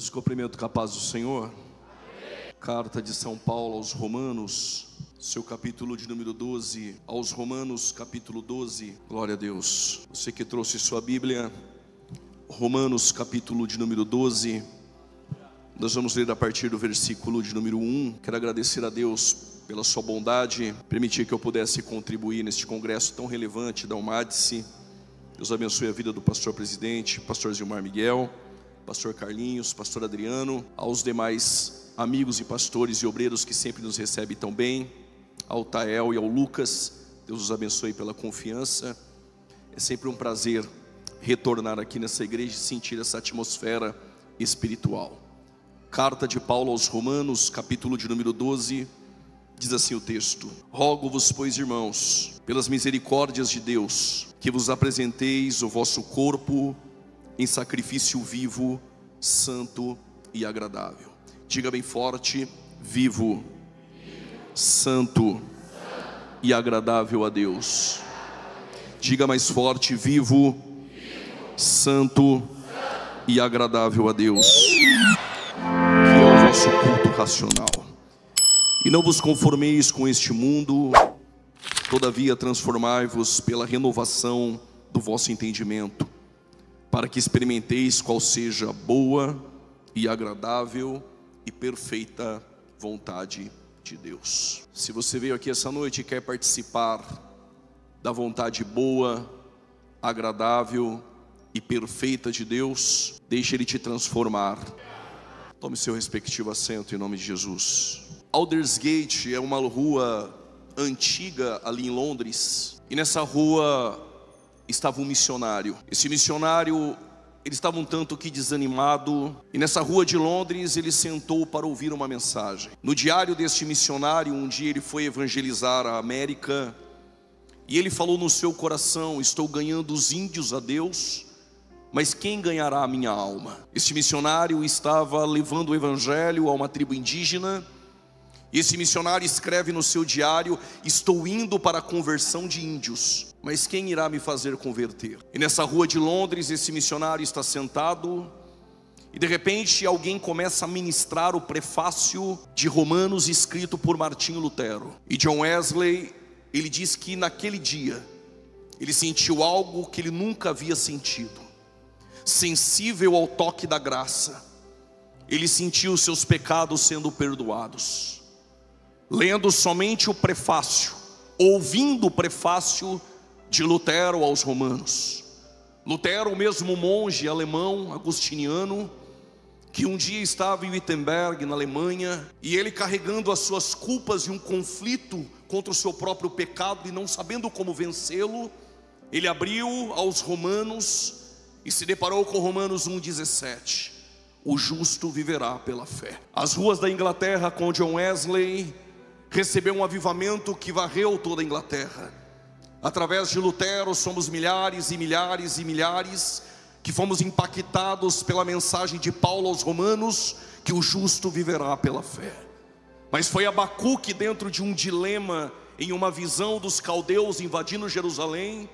Os cumprimentos com a paz do Senhor. Amém. Carta de São Paulo aos Romanos, seu capítulo de número 12. Aos Romanos, capítulo 12. Glória a Deus. Você que trouxe sua Bíblia, Romanos, capítulo de número 12. Nós vamos ler a partir do versículo de número 1. Quero agradecer a Deus pela sua bondade, permitir que eu pudesse contribuir neste congresso tão relevante da UMADSE. Deus abençoe a vida do pastor presidente, pastor Zilmar Miguel, pastor Carlinhos, pastor Adriano, aos demais amigos e pastores e obreiros que sempre nos recebem tão bem, ao Tael e ao Lucas. Deus os abençoe pela confiança. É sempre um prazer retornar aqui nessa igreja e sentir essa atmosfera espiritual. Carta de Paulo aos Romanos, capítulo de número 12, diz assim o texto: Rogo-vos, pois, irmãos, pelas misericórdias de Deus, que vos apresenteis o vosso corpo em sacrifício vivo, santo e agradável. Diga bem forte: vivo, santo e agradável a Deus. Diga mais forte: vivo, santo e agradável a Deus. Que é o vosso culto racional. E não vos conformeis com este mundo, todavia transformai-vos pela renovação do vosso entendimento, para que experimenteis qual seja a boa e agradável e perfeita vontade de Deus. Se você veio aqui essa noite e quer participar da vontade boa, agradável e perfeita de Deus, deixe Ele te transformar. Tome seu respectivo assento em nome de Jesus. Aldersgate é uma rua antiga ali em Londres, e nessa rua estava um missionário. Esse missionário, ele estava um tanto que desanimado, e nessa rua de Londres ele sentou para ouvir uma mensagem. No diário deste missionário, um dia ele foi evangelizar a América, e ele falou no seu coração: estou ganhando os índios a Deus, mas quem ganhará a minha alma? Este missionário estava levando o evangelho a uma tribo indígena. E esse missionário escreve no seu diário: estou indo para a conversão de índios, mas quem irá me fazer converter? E nessa rua de Londres, esse missionário está sentado, e de repente alguém começa a ministrar o prefácio de Romanos, escrito por Martinho Lutero. E John Wesley, ele diz que naquele dia ele sentiu algo que ele nunca havia sentido. Sensível ao toque da graça, ele sentiu seus pecados sendo perdoados. Lendo somente o prefácio, ouvindo o prefácio de Lutero aos Romanos. Lutero, o mesmo monge alemão, agustiniano, que um dia estava em Wittenberg, na Alemanha, e ele carregando as suas culpas e um conflito contra o seu próprio pecado e não sabendo como vencê-lo, ele abriu aos Romanos e se deparou com Romanos 1,17. O justo viverá pela fé. As ruas da Inglaterra com John Wesley recebeu um avivamento que varreu toda a Inglaterra. Através de Lutero somos milhares e milhares e milhares que fomos impactados pela mensagem de Paulo aos Romanos, que o justo viverá pela fé. Mas foi Abacuque, dentro de um dilema, em uma visão dos caldeus invadindo Jerusalém,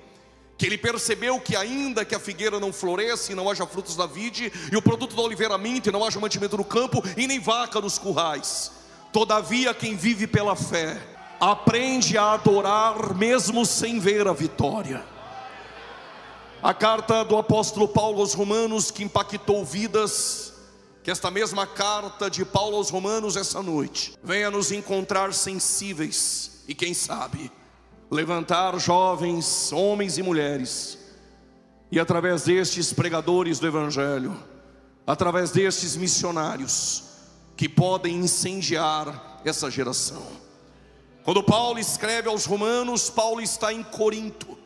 que ele percebeu que ainda que a figueira não floresça e não haja frutos da vide, e o produto da oliveira minta e não haja mantimento no campo e nem vaca nos currais, todavia quem vive pela fé aprende a adorar mesmo sem ver a vitória. A carta do apóstolo Paulo aos Romanos, que impactou vidas, que esta mesma carta de Paulo aos Romanos essa noite venha nos encontrar sensíveis e quem sabe levantar jovens, homens e mulheres, e através destes pregadores do evangelho, através destes missionários que podem incendiar essa geração. Quando Paulo escreve aos Romanos, Paulo está em Corinto.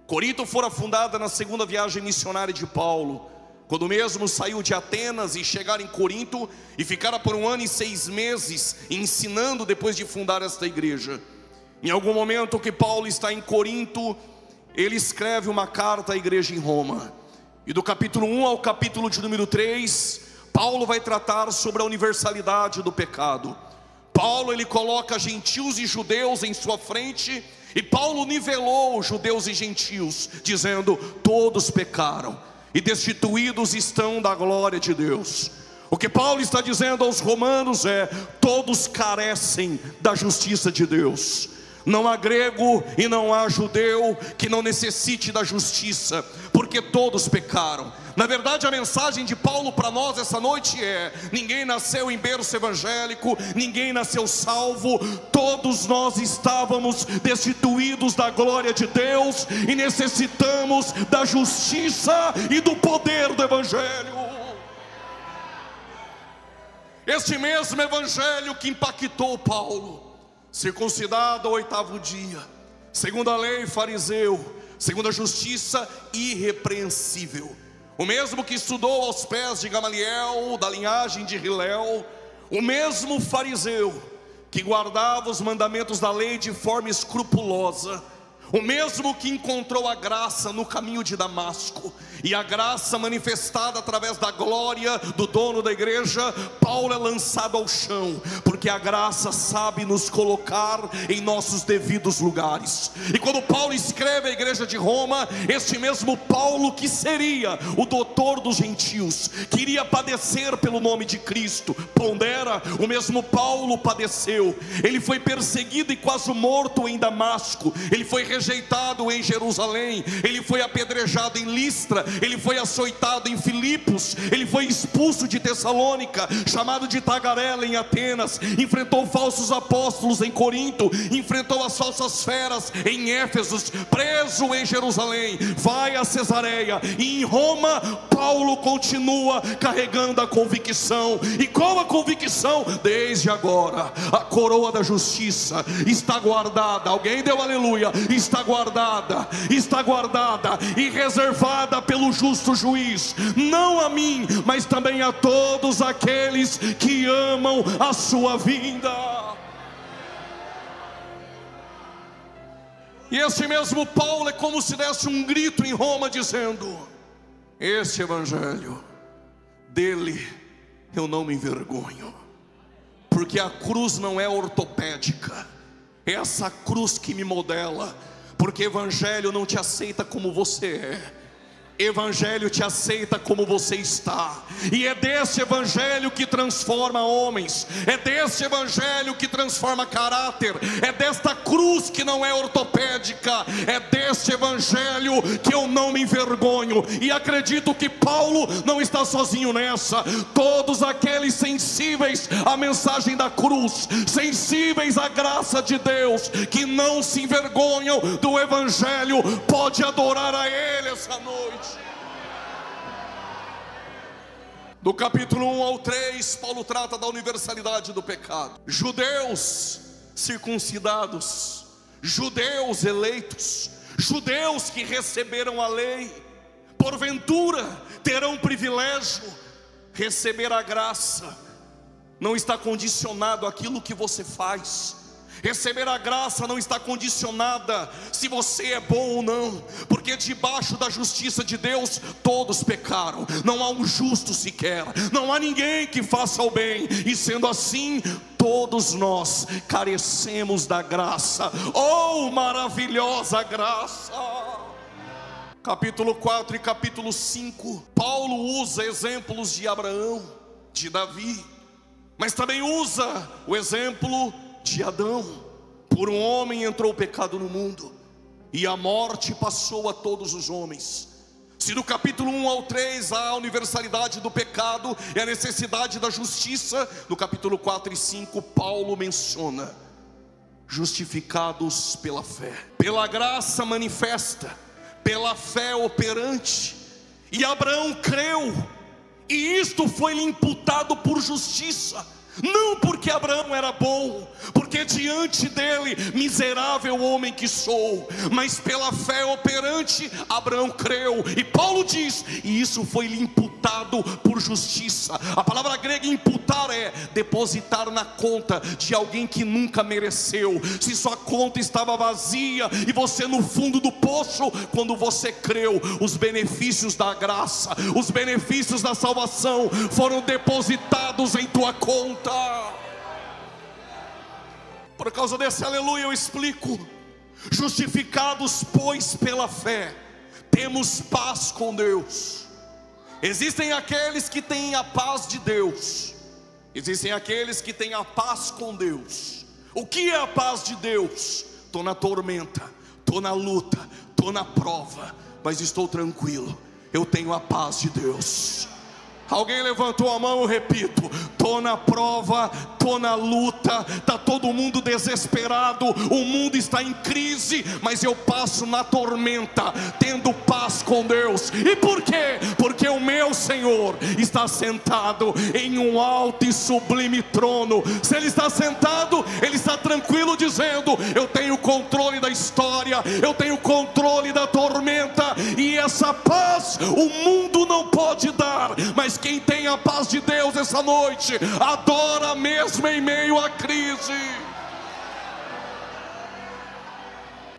Corinto fora fundada na segunda viagem missionária de Paulo, quando mesmo saiu de Atenas e chegar em Corinto e ficara por 1 ano e 6 meses ensinando depois de fundar esta igreja. Em algum momento que Paulo está em Corinto, ele escreve uma carta à igreja em Roma. E do capítulo 1 ao capítulo de número 3, Paulo vai tratar sobre a universalidade do pecado. Paulo, ele coloca gentios e judeus em sua frente, e Paulo nivelou judeus e gentios, dizendo: todos pecaram e destituídos estão da glória de Deus. O que Paulo está dizendo aos romanos é: todos carecem da justiça de Deus. Não há grego e não há judeu que não necessite da justiça, porque todos pecaram. Na verdade, a mensagem de Paulo para nós essa noite é: ninguém nasceu em berço evangélico, ninguém nasceu salvo. Todos nós estávamos destituídos da glória de Deus e necessitamos da justiça e do poder do evangelho. Este mesmo evangelho que impactou Paulo, circuncidado ao 8º dia, segundo a lei, fariseu, segundo a justiça, irrepreensível. O mesmo que estudou aos pés de Gamaliel, da linhagem de Hilel. O mesmo fariseu que guardava os mandamentos da lei de forma escrupulosa. O mesmo que encontrou a graça no caminho de Damasco, e a graça manifestada através da glória do dono da igreja. Paulo é lançado ao chão, porque a graça sabe nos colocar em nossos devidos lugares. E quando Paulo escreve à igreja de Roma, este mesmo Paulo que seria o doutor dos gentios, queria padecer pelo nome de Cristo. Pondera, o mesmo Paulo padeceu. Ele foi perseguido e quase morto em Damasco. Ele foi rejeitado em Jerusalém. Ele foi apedrejado em Listra. Ele foi açoitado em Filipos. Ele foi expulso de Tessalônica, chamado de Tagarela em Atenas. Enfrentou falsos apóstolos em Corinto. Enfrentou as falsas feras em Éfeso. Preso em Jerusalém. Vai a Cesareia. E em Roma, Paulo continua carregando a convicção. E qual a convicção? Desde agora a coroa da justiça está guardada. Alguém deu aleluia. Está guardada e reservada pelo justo juiz, não a mim, mas também a todos aqueles que amam a sua vinda. E este mesmo Paulo é como se desse um grito em Roma dizendo: este evangelho, dele eu não me envergonho, porque a cruz não é ortopédica, é essa cruz que me modela. Porque evangelho não te aceita como você é, evangelho te aceita como você está. E é desse evangelho que transforma homens, é desse evangelho que transforma caráter, é desta cruz que não é ortopédica, é desse evangelho que eu não me envergonho. E acredito que Paulo não está sozinho nessa. Todos aqueles sensíveis à mensagem da cruz, sensíveis à graça de Deus, que não se envergonham do evangelho, pode adorar a Ele essa noite. Do capítulo 1 ao 3, Paulo trata da universalidade do pecado. Judeus circuncidados, judeus eleitos, judeus que receberam a lei, porventura terão privilégio. Receber a graça não está condicionado àquilo que você faz. Receber a graça não está condicionada se você é bom ou não, porque debaixo da justiça de Deus todos pecaram, não há um justo sequer, não há ninguém que faça o bem, e sendo assim, todos nós carecemos da graça. Oh, maravilhosa graça! Capítulo 4 e capítulo 5, Paulo usa exemplos de Abraão, de Davi, mas também usa o exemplo de Adão. Por um homem entrou o pecado no mundo, e a morte passou a todos os homens. Se no capítulo 1 ao 3 há a universalidade do pecado e a necessidade da justiça, no capítulo 4 e 5 Paulo menciona: justificados pela fé, pela graça manifesta, pela fé operante. E Abraão creu, e isto foi-lhe imputado por justiça. Não porque Abraão era bom, porque diante dele, miserável homem que sou, mas pela fé operante, Abraão creu. E Paulo diz: e isso foi-lhe imputado por justiça. A palavra grega imputar é depositar na conta de alguém que nunca mereceu. Se sua conta estava vazia e você no fundo do poço, quando você creu, os benefícios da graça, os benefícios da salvação foram depositados em tua conta. Por causa desse aleluia eu explico: justificados pois pela fé, temos paz com Deus. Existem aqueles que têm a paz de Deus, existem aqueles que têm a paz com Deus. O que é a paz de Deus? Estou na tormenta, estou na luta, estou na prova, mas estou tranquilo, eu tenho a paz de Deus. Alguém levantou a mão, eu repito: estou na prova, estou na luta, está todo mundo desesperado, o mundo está em crise, mas eu passo na tormenta, tendo paz com Deus. E por quê? Porque o meu Senhor está sentado em um alto e sublime trono. Se Ele está sentado, Ele está tranquilo, dizendo: eu tenho controle da história, eu tenho controle da tormenta, e essa paz o mundo não pode dar, mas quem tem a paz de Deus essa noite, adora mesmo em meio à crise.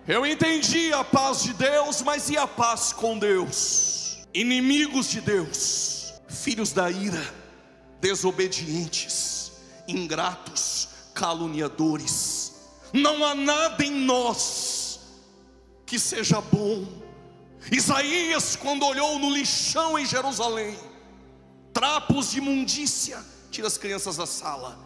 Eu entendi a paz de Deus, mas e a paz com Deus? Inimigos de Deus, filhos da ira, desobedientes, ingratos, caluniadores. Não há nada em nós que seja bom. Isaías, quando olhou no lixão em Jerusalém, trapos de imundícia, tira as crianças da sala,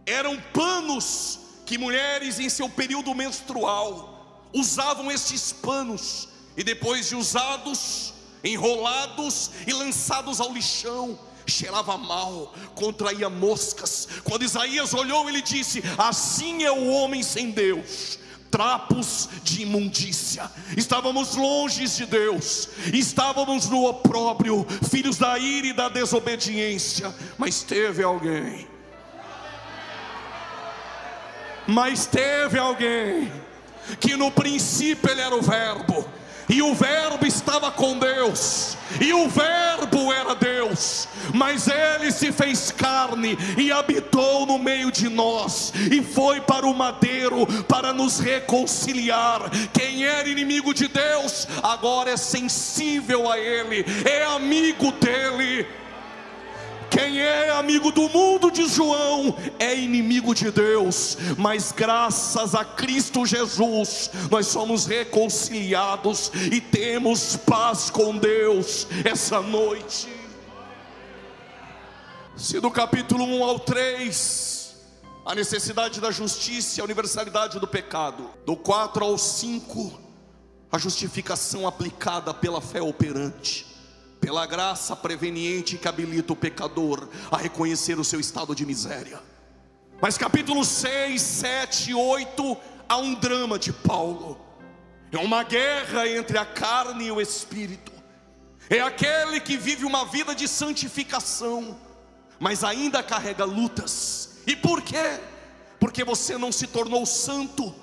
eram panos que mulheres em seu período menstrual usavam estes panos, e depois de usados, enrolados e lançados ao lixão, cheirava mal, contraía moscas. Quando Isaías olhou, ele disse: assim é o homem sem Deus, trapos de imundícia. Estávamos longe de Deus, estávamos no opróbrio, filhos da ira e da desobediência. Mas teve alguém que no princípio ele era o Verbo, e o Verbo estava com Deus, e o Verbo era Deus, mas Ele se fez carne e habitou no meio de nós, e foi para o madeiro para nos reconciliar. Quem era inimigo de Deus, agora é sensível a Ele, é amigo dEle. Quem é amigo do mundo, diz João, é inimigo de Deus. Mas graças a Cristo Jesus, nós somos reconciliados e temos paz com Deus essa noite. Se do capítulo 1 ao 3, a necessidade da justiça e a universalidade do pecado, do 4 ao 5, a justificação aplicada pela fé operante, pela graça preveniente que habilita o pecador a reconhecer o seu estado de miséria. Mas capítulos 6, 7 e 8, há um drama de Paulo. É uma guerra entre a carne e o espírito. É aquele que vive uma vida de santificação, mas ainda carrega lutas. E por quê? Porque você não se tornou santo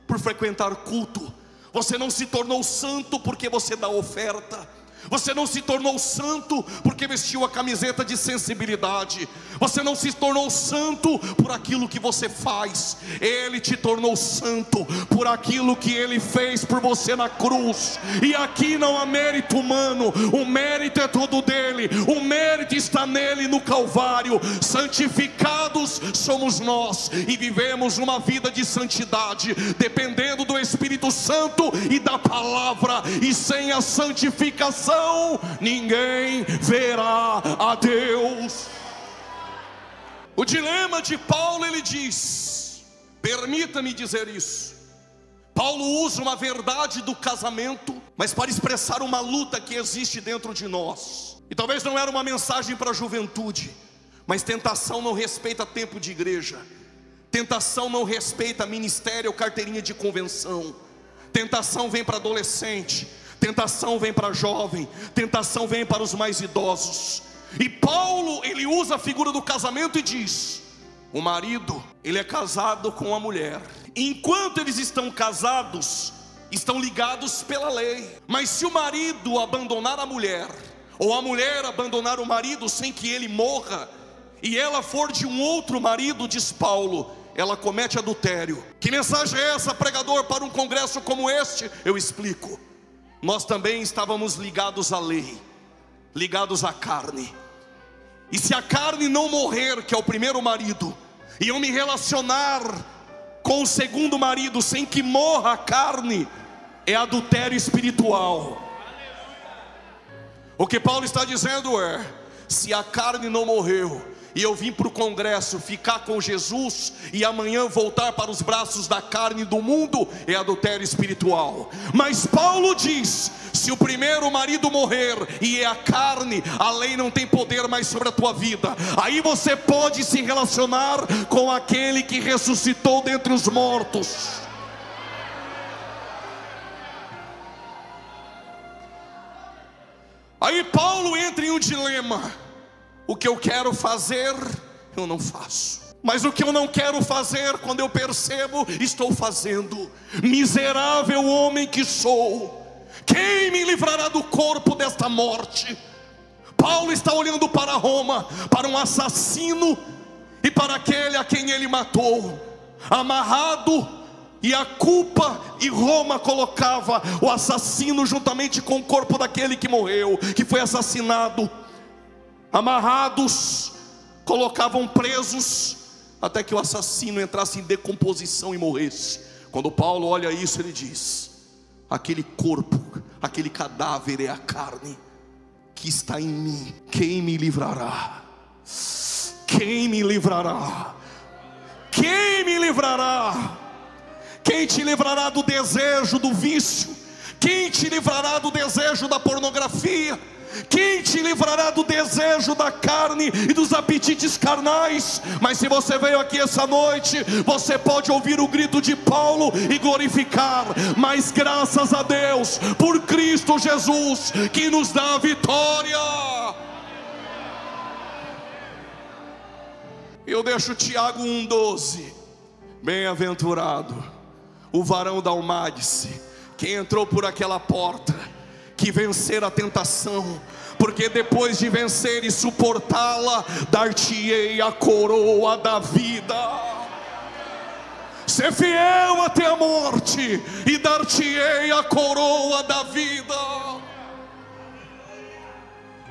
por frequentar culto, você não se tornou santo porque você dá oferta, você não se tornou santo porque vestiu a camiseta de sensibilidade, você não se tornou santo por aquilo que você faz. Ele te tornou santo por aquilo que Ele fez por você na cruz. E aqui não há mérito humano, o mérito é todo dele, o mérito está nele no Calvário. Santificados somos nós, e vivemos uma vida de santidade, dependendo do Espírito Santo e da palavra. E sem a santificação ninguém verá a Deus. O dilema de Paulo, ele diz, permita-me dizer isso, Paulo usa uma verdade do casamento, mas para expressar uma luta que existe dentro de nós. E talvez não era uma mensagem para a juventude, mas tentação não respeita tempo de igreja, tentação não respeita ministério ou carteirinha de convenção, tentação vem para adolescente, tentação vem para jovem, tentação vem para os mais idosos. E Paulo, ele usa a figura do casamento e diz: o marido, ele é casado com a mulher. Enquanto eles estão casados, estão ligados pela lei. Mas se o marido abandonar a mulher, ou a mulher abandonar o marido sem que ele morra, e ela for de um outro marido, diz Paulo, ela comete adultério. Que mensagem é essa, pregador, para um congresso como este? Eu explico. Nós também estávamos ligados à lei, ligados à carne. E se a carne não morrer, que é o primeiro marido, e eu me relacionar com o segundo marido sem que morra a carne, é adultério espiritual. O que Paulo está dizendo é: se a carne não morreu, e eu vim para o congresso ficar com Jesus, e amanhã voltar para os braços da carne do mundo, é adultério espiritual. Mas Paulo diz: se o primeiro marido morrer e é a carne, a lei não tem poder mais sobre a tua vida. Aí você pode se relacionar com aquele que ressuscitou dentre os mortos. Aí Paulo entra em um dilema: o que eu quero fazer, eu não faço, mas o que eu não quero fazer, quando eu percebo, estou fazendo. Miserável homem que sou, quem me livrará do corpo desta morte? Paulo está olhando para Roma, para um assassino e para aquele a quem ele matou, amarrado, e a culpa, e Roma colocava o assassino juntamente com o corpo daquele que morreu, que foi assassinado. Amarrados, colocavam presos, até que o assassino entrasse em decomposição e morresse. Quando Paulo olha isso, ele diz: aquele corpo, aquele cadáver é a carne que está em mim. Quem me livrará? Quem me livrará? Quem me livrará? Quem te livrará do desejo do vício? Quem te livrará do desejo da pornografia? Quem te livrará do desejo da carne e dos apetites carnais? Mas se você veio aqui essa noite, você pode ouvir o grito de Paulo e glorificar. Mas graças a Deus por Cristo Jesus, que nos dá a vitória. Eu deixo Tiago 1,12. Bem-aventurado o varão da almádice, que entrou por aquela porta, que vencer a tentação, porque depois de vencer e suportá-la, dar-te-ei a coroa da vida. Ser fiel até a morte, e dar-te-ei a coroa da vida.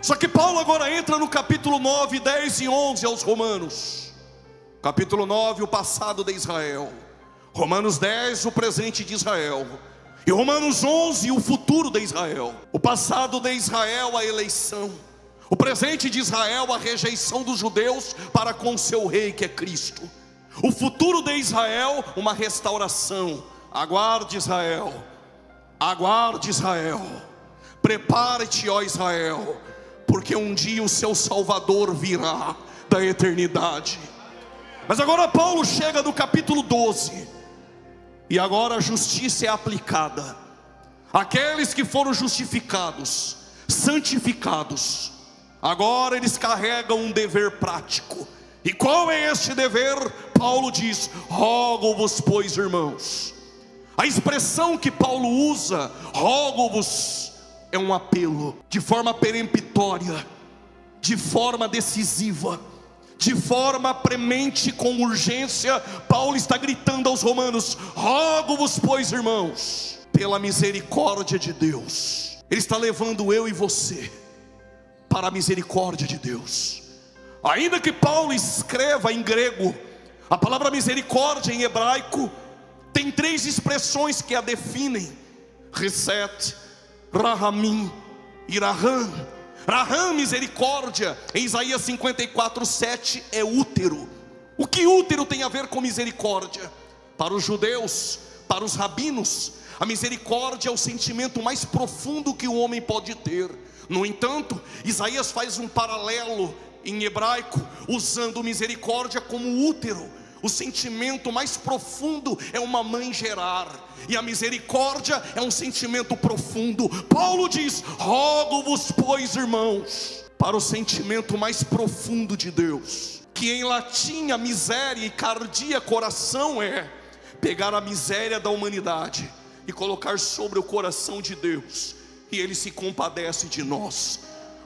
Só que Paulo agora entra no capítulo 9, 10 e 11 aos Romanos. Capítulo 9, o passado de Israel. Romanos 10, o presente de Israel. E Romanos 11, o futuro de Israel. O passado de Israel, a eleição. O presente de Israel, a rejeição dos judeus para com seu rei, que é Cristo. O futuro de Israel, uma restauração. Aguarde Israel, aguarde Israel. Prepare-te, ó Israel, porque um dia o seu Salvador virá da eternidade. Mas agora Paulo chega no capítulo 12. E agora a justiça é aplicada. Aqueles que foram justificados, santificados, agora eles carregam um dever prático. E qual é este dever? Paulo diz: rogo-vos, pois, irmãos. A expressão que Paulo usa, rogo-vos, é um apelo, de forma peremptória, de forma decisiva, de forma premente, com urgência. Paulo está gritando aos romanos: rogo-vos, pois, irmãos, pela misericórdia de Deus. Ele está levando eu e você para a misericórdia de Deus. Ainda que Paulo escreva em grego, a palavra misericórdia em hebraico tem 3 expressões que a definem: reset, rahamim e raham. Raham, misericórdia, em Isaías 54:7 é útero. O que útero tem a ver com misericórdia? Para os judeus, para os rabinos, a misericórdia é o sentimento mais profundo que o homem pode ter. No entanto, Isaías faz um paralelo em hebraico, usando misericórdia como útero. O sentimento mais profundo é uma mãe gerar, e a misericórdia é um sentimento profundo. Paulo diz: rogo-vos, pois, irmãos, para o sentimento mais profundo de Deus, que em latim a miséria e cardia, coração, é pegar a miséria da humanidade e colocar sobre o coração de Deus, e Ele se compadece de nós.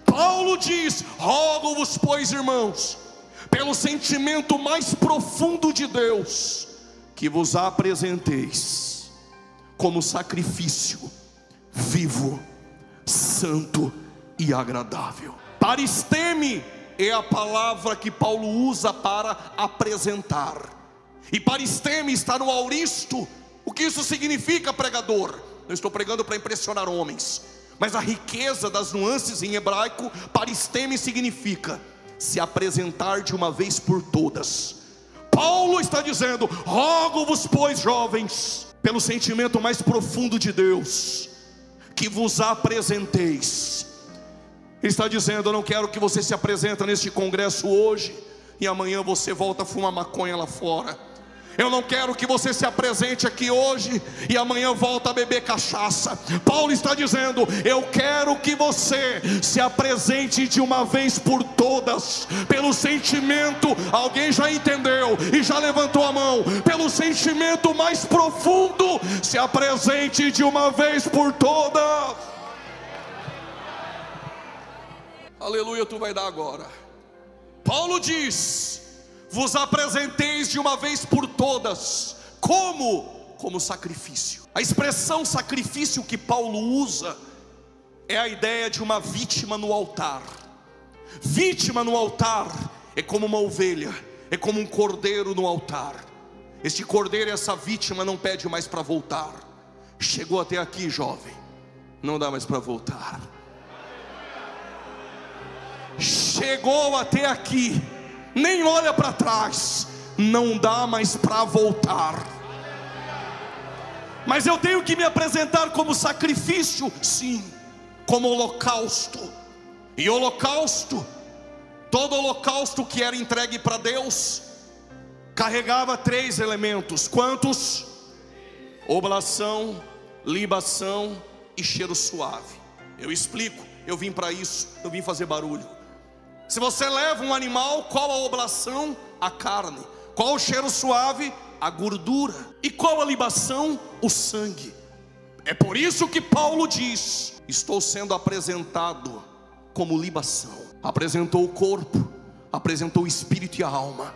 Paulo diz: rogo-vos, pois, irmãos, pelo sentimento mais profundo de Deus, que vos apresenteis como sacrifício vivo, santo e agradável. Paristeme é a palavra que Paulo usa para apresentar. E paristeme está no auristo. O que isso significa, pregador? Não estou pregando para impressionar homens. mas a riqueza das nuances em hebraico, paristeme, significa se apresentar de uma vez por todas. Paulo está dizendo: rogo-vos, pois, jovens, pelo sentimento mais profundo de Deus, que vos apresenteis. Ele está dizendo: eu não quero que você se apresente neste congresso hoje e amanhã você volta a fumar maconha lá fora. Eu não quero que você se apresente aqui hoje e amanhã volta a beber cachaça. Paulo está dizendo: eu quero que você se apresente de uma vez por todas, pelo sentimento, alguém já entendeu e já levantou a mão, pelo sentimento mais profundo, se apresente de uma vez por todas. Aleluia, tu vai dar agora. Paulo diz: vos apresenteis de uma vez por todas. Como sacrifício. A expressão sacrifício que Paulo usa é a ideia de uma vítima no altar. Vítima no altar é como uma ovelha, é como um cordeiro no altar. Este cordeiro e essa vítima não pede mais para voltar. Chegou até aqui, jovem, não dá mais para voltar. Chegou até aqui, nem olha para trás, não dá mais para voltar. Mas eu tenho que me apresentar como sacrifício, sim, como holocausto. E holocausto, todo holocausto que era entregue para Deus, carregava 3 elementos. Quantos? Oblação, libação e cheiro suave. Eu explico, eu vim para isso, eu vim fazer barulho. Se você leva um animal, qual a oblação? A carne. Qual o cheiro suave? A gordura. E qual a libação? O sangue. É por isso que Paulo diz: estou sendo apresentado como libação. Apresentou o corpo, apresentou o espírito e a alma,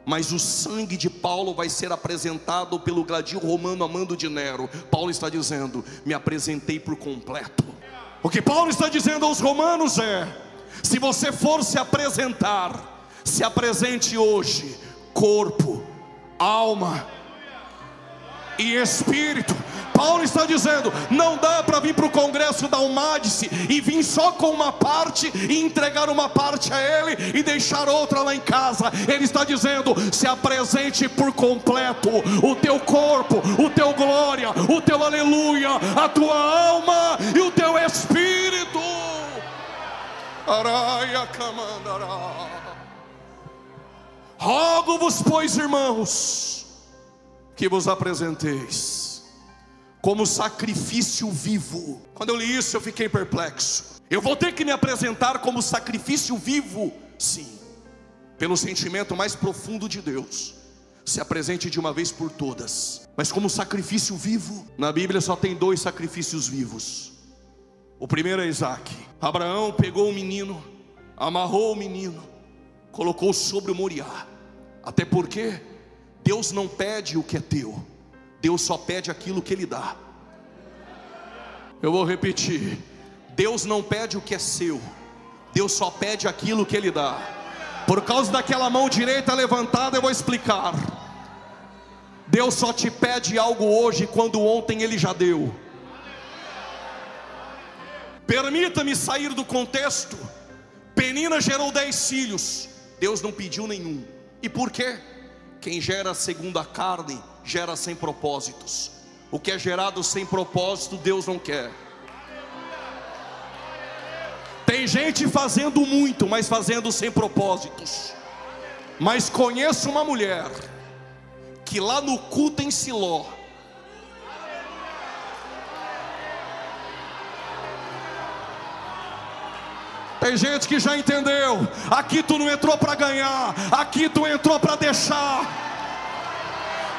mas o sangue de Paulo vai ser apresentado pelo gladil romano Amando de Nero. Paulo está dizendo: me apresentei por completo. O que Paulo está dizendo aos romanos é: se você for se apresentar, se apresente hoje, corpo, alma e espírito. Paulo está dizendo: não dá para vir para o congresso da Umádice e vir só com uma parte e entregar uma parte a ele e deixar outra lá em casa. Ele está dizendo: se apresente por completo, o teu corpo, o teu glória, o teu aleluia, a tua alma e o teu espírito. Rogo-vos, pois, irmãos, que vos apresenteis como sacrifício vivo. Quando eu li isso eu fiquei perplexo. Eu vou ter que me apresentar como sacrifício vivo? Sim, pelo sentimento mais profundo de Deus. Se apresente de uma vez por todas. Mas como sacrifício vivo, na Bíblia só tem 2 sacrifícios vivos. O primeiro é Isaac. Abraão pegou o menino, amarrou o menino, colocou sobre o Moriá. Até porque Deus não pede o que é teu, Deus só pede aquilo que Ele dá. Eu vou repetir: Deus não pede o que é seu, Deus só pede aquilo que Ele dá. Por causa daquela mão direita levantada, eu vou explicar. Deus só te pede algo hoje quando ontem Ele já deu. Permita-me sair do contexto. Penina gerou 10 filhos, Deus não pediu nenhum. E por quê? Quem gera segundo a carne, gera sem propósitos. O que é gerado sem propósito, Deus não quer. Tem gente fazendo muito, mas fazendo sem propósitos. Mas conheço uma mulher que lá no culto em Siló, tem gente que já entendeu. Aqui tu não entrou para ganhar, aqui tu entrou para deixar.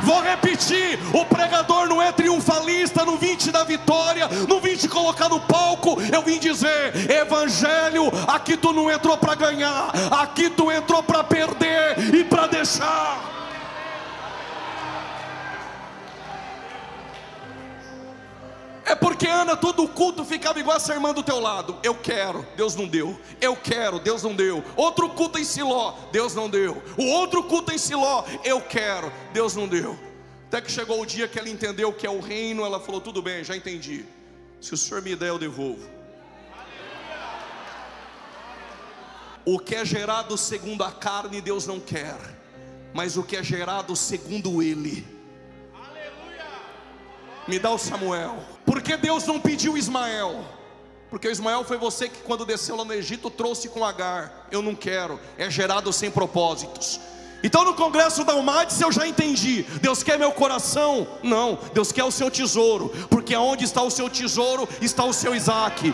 Vou repetir: o pregador não é triunfalista, não vim te dar vitória, não vim te colocar no palco. Eu vim dizer: evangelho, aqui tu não entrou para ganhar, aqui tu entrou para perder e para deixar. É porque Ana, todo culto ficava igual essa irmã do teu lado: eu quero, Deus não deu. Eu quero, Deus não deu. Outro culto em Siló, Deus não deu. O outro culto em Siló, eu quero, Deus não deu. Até que chegou o dia que ela entendeu que é o reino. Ela falou: tudo bem, já entendi, se o Senhor me der eu devolvo. o que é gerado segundo a carne Deus não quer, mas o que é gerado segundo Ele. Me dá o Samuel. Por que Deus não pediu Ismael? Porque o Ismael foi você que quando desceu lá no Egito trouxe com Agar. Eu não quero, é gerado sem propósitos. Então no congresso da UMADS eu já entendi. Deus quer meu coração? Não, Deus quer o seu tesouro. Porque onde está o seu tesouro, está o seu Isaac.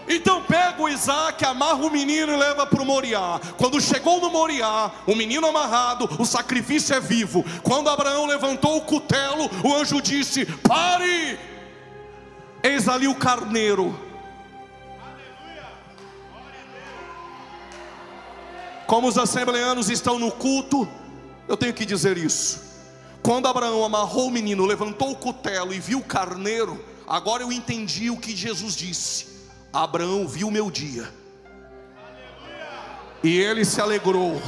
Então pega o Isaac, amarra o menino e leva para o Moriá. Quando chegou no Moriá, o menino amarrado, o sacrifício é vivo. Quando Abraão levantou o cutelo, o anjo disse: pare! Eis ali o carneiro. Como os assembleanos estão no culto, eu tenho que dizer isso. Quando Abraão amarrou o menino, levantou o cutelo e viu o carneiro, agora eu entendi o que Jesus disse. Abraão viu o meu dia e ele se alegrou.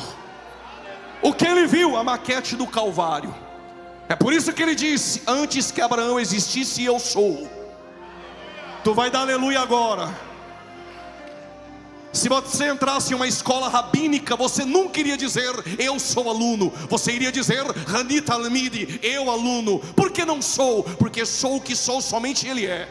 O que ele viu? A maquete do Calvário. É por isso que ele disse: antes que Abraão existisse, eu sou. Tu vai dar aleluia agora. Se você entrasse em uma escola rabínica, você nunca iria dizer eu sou aluno. Você iria dizer Hani Talmidi, eu aluno. Por que não sou? Porque sou o que sou, somente Ele é.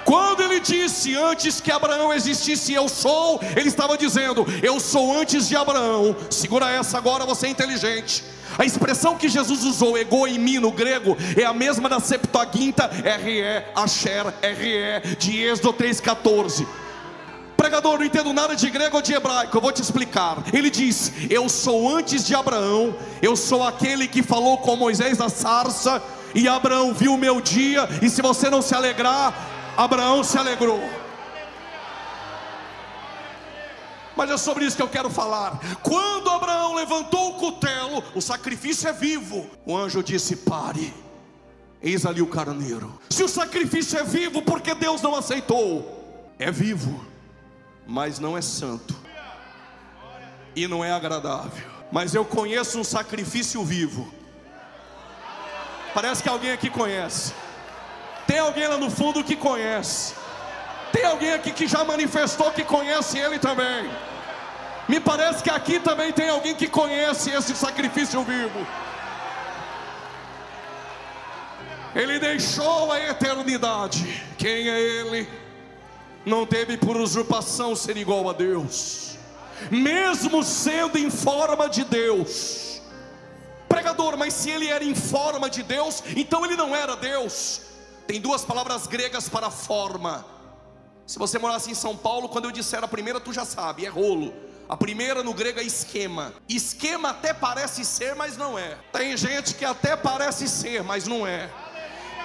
Quando ele disse antes que Abraão existisse eu sou, ele estava dizendo eu sou antes de Abraão. Segura essa agora, você é inteligente. A expressão que Jesus usou, ego em mim, no grego, é a mesma da Septuaginta, RE, Asher, RE, de Êxodo 3,14. Pregador, não entendo nada de grego ou de hebraico, eu vou te explicar. Ele diz, eu sou antes de Abraão, eu sou aquele que falou com Moisés na sarça, e Abraão viu o meu dia, e se você não se alegrar, Abraão se alegrou. Mas é sobre isso que eu quero falar. Quando Abraão levantou o cutelo, o sacrifício é vivo. O anjo disse: pare, eis ali o carneiro. Se o sacrifício é vivo, por que Deus não aceitou? É vivo, mas não é santo e não é agradável. Mas eu conheço um sacrifício vivo. Parece que alguém aqui conhece. Tem alguém lá no fundo que conhece. Tem alguém aqui que já manifestou que conhece Ele também. Me parece que aqui também tem alguém que conhece esse sacrifício vivo. Ele deixou a eternidade. Quem é Ele? Não teve por usurpação ser igual a Deus, mesmo sendo em forma de Deus. Pregador, mas se Ele era em forma de Deus, então Ele não era Deus. Tem duas palavras gregas para forma. Se você morasse em São Paulo, quando eu disser a primeira, tu já sabe, é rolo. A primeira no grego é esquema. Esquema até parece ser, mas não é. Tem gente que até parece ser, mas não é.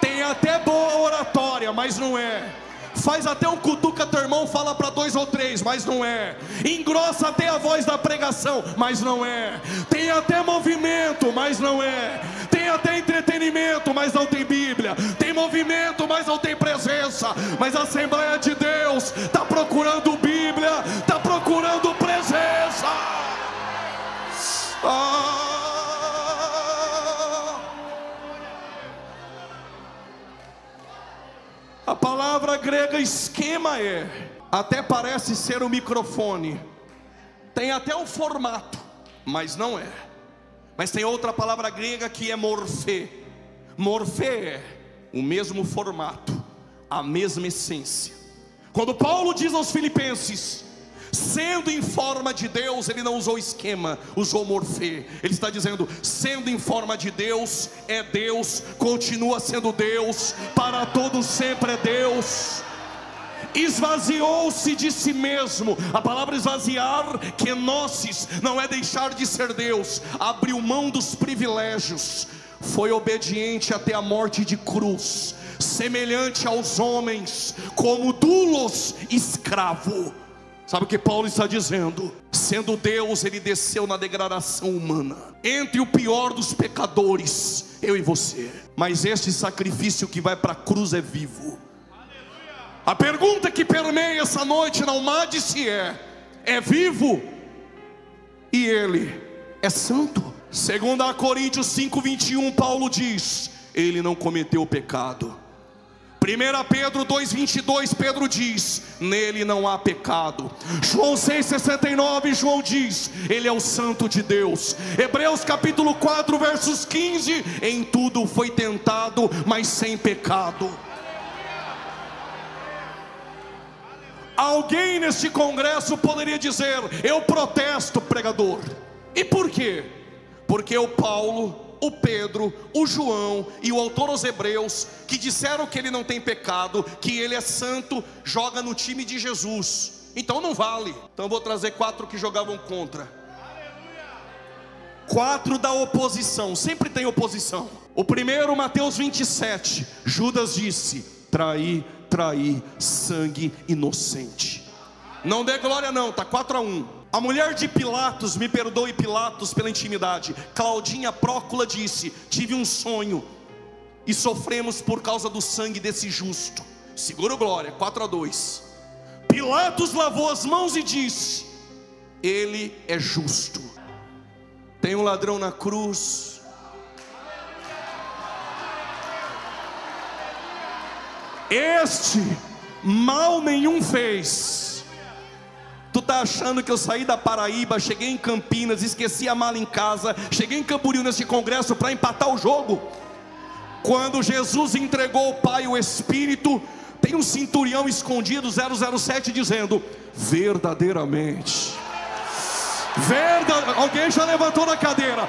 Tem até boa oratória, mas não é. Faz até um cutuca teu irmão, fala para 2 ou 3, mas não é. Engrossa até a voz da pregação, mas não é. Tem até movimento, mas não é. Tem até entretenimento, mas não tem Bíblia. Tem movimento, mas não tem presença. Mas a Assembleia de Deus está procurando Bíblia, está procurando presença. A palavra grega esquema até parece ser um microfone, tem até um formato, mas não é. Mas tem outra palavra grega que é morfê. Morfê é o mesmo formato, a mesma essência. Quando Paulo diz aos Filipenses, sendo em forma de Deus, ele não usou esquema, usou morfê. Ele está dizendo, sendo em forma de Deus, é Deus, continua sendo Deus, para todos sempre é Deus. Esvaziou-se de si mesmo. A palavra esvaziar, kenosis, não é deixar de ser Deus. Abriu mão dos privilégios, foi obediente até a morte de cruz, semelhante aos homens, como doulos, escravo. Sabe o que Paulo está dizendo? Sendo Deus, Ele desceu na degradação humana, entre o pior dos pecadores, eu e você. Mas este sacrifício que vai para a cruz é vivo. A pergunta que permeia essa noite na UMADS é vivo? E Ele é santo? Segundo a Coríntios 5:21, Paulo diz, Ele não cometeu pecado. 1 Pedro 2,22, Pedro diz: nele não há pecado. João 6,69, João diz: ele é o santo de Deus. Hebreus capítulo 4, versos 15: em tudo foi tentado, mas sem pecado. Alguém neste congresso poderia dizer: eu protesto, pregador. E por quê? Porque o Paulo, o Pedro, o João e o autor aos Hebreus, que disseram que ele não tem pecado, que ele é santo, joga no time de Jesus. Então não vale. Então eu vou trazer 4 que jogavam contra. 4 da oposição. Sempre tem oposição. O primeiro, Mateus 27. Judas disse: traí, sangue inocente. Não dê glória não, tá 4-1. A mulher de Pilatos, me perdoe Pilatos pela intimidade, Claudinha Prócula disse: tive um sonho e sofremos por causa do sangue desse justo. Segura o glória, 4-2. Pilatos lavou as mãos e disse: ele é justo. Tem um ladrão na cruz. Este mal nenhum fez. Tu tá achando que eu saí da Paraíba, cheguei em Campinas, esqueci a mala em casa, cheguei em Camboriú neste congresso para empatar o jogo? Quando Jesus entregou ao Pai o Espírito, tem um centurião escondido, 007, dizendo: verdadeiramente. Alguém já levantou na cadeira.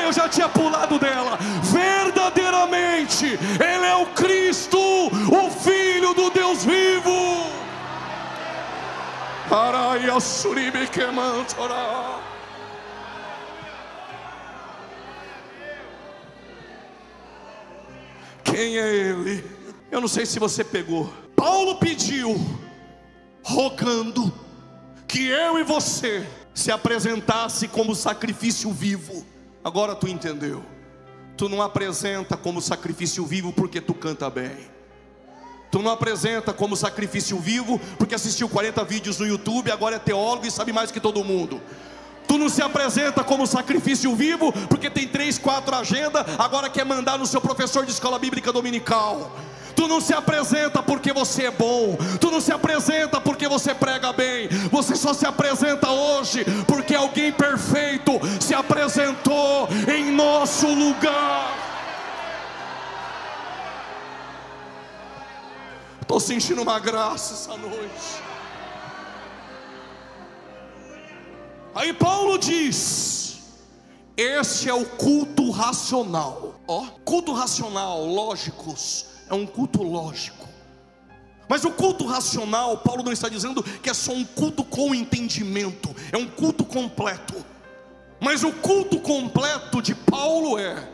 Eu já tinha pulado dela. Verdadeiramente ele é o Cristo, o Filho do Deus vivo. Quem é ele? Eu não sei se você pegou. Paulo pediu, rogando, que eu e você se apresentasse como sacrifício vivo. Agora tu entendeu. Tu não apresenta como sacrifício vivo porque tu canta bem. Tu não apresenta como sacrifício vivo porque assistiu 40 vídeos no YouTube, agora é teólogo e sabe mais que todo mundo. Tu não se apresenta como sacrifício vivo porque tem 3, 4 agendas, agora quer mandar no seu professor de escola bíblica dominical. Tu não se apresenta porque você é bom. Tu não se apresenta porque você prega bem. Você só se apresenta hoje porque alguém perfeito se apresentou em nosso lugar. Estou sentindo uma graça essa noite. Aí Paulo diz: este é o culto racional. Culto racional, lógicos, é um culto lógico. Mas o culto racional, Paulo não está dizendo que é só um culto com entendimento, é um culto completo. Mas o culto completo de Paulo é: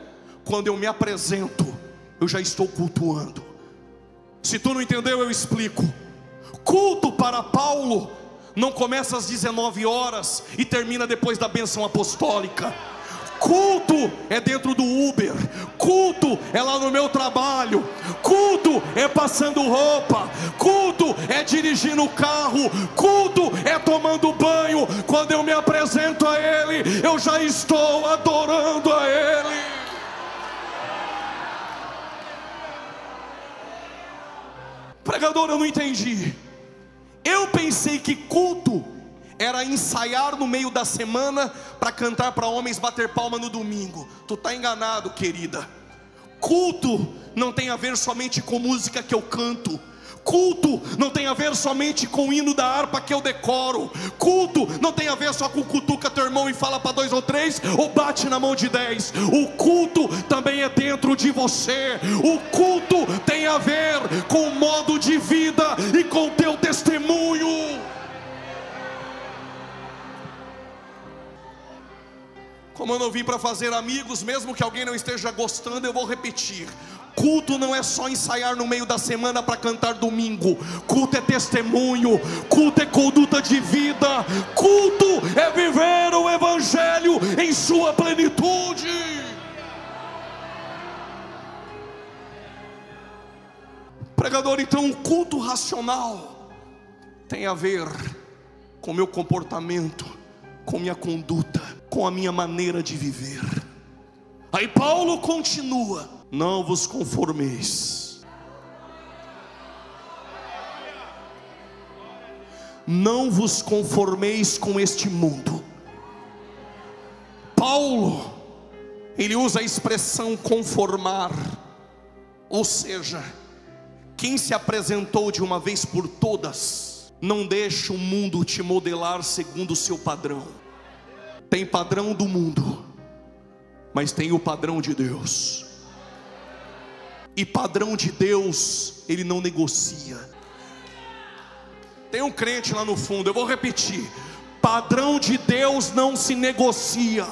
quando eu me apresento, eu já estou cultuando. Se tu não entendeu, eu explico. Culto para Paulo não começa às 19 horas e termina depois da bênção apostólica. Culto é dentro do Uber. Culto é lá no meu trabalho. Culto é passando roupa. Culto é dirigindo o carro. Culto é tomando banho. Quando eu me apresento a Ele, eu já estou adorando a Ele. Pregador, eu não entendi. Eu pensei que culto era ensaiar no meio da semana para cantar para homens bater palma no domingo. Tu está enganado, querida. Culto não tem a ver somente com música que eu canto. Culto não tem a ver somente com o hino da harpa que eu decoro. Culto não tem a ver só com cutuca teu irmão e fala para 2 ou 3 ou bate na mão de 10. O culto também é dentro de você. O culto tem a ver com o modo de vida e com o teu testemunho. Como eu não vim para fazer amigos, mesmo que alguém não esteja gostando, eu vou repetir. Culto não é só ensaiar no meio da semana para cantar domingo. Culto é testemunho. Culto é conduta de vida. Culto é viver o Evangelho em sua plenitude. Pregador, então o culto racional tem a ver com meu comportamento, com minha conduta, com a minha maneira de viver. Aí Paulo continua: não vos conformeis não vos conformeis com este mundo. Paulo, ele usa a expressão conformar, ou seja, quem se apresentou de uma vez por todas, não deixa o mundo te modelar segundo o seu padrão. Tem padrão do mundo, mas tem o padrão de Deus. E padrão de Deus, ele não negocia. Tem um crente lá no fundo, eu vou repetir: padrão de Deus não se negocia.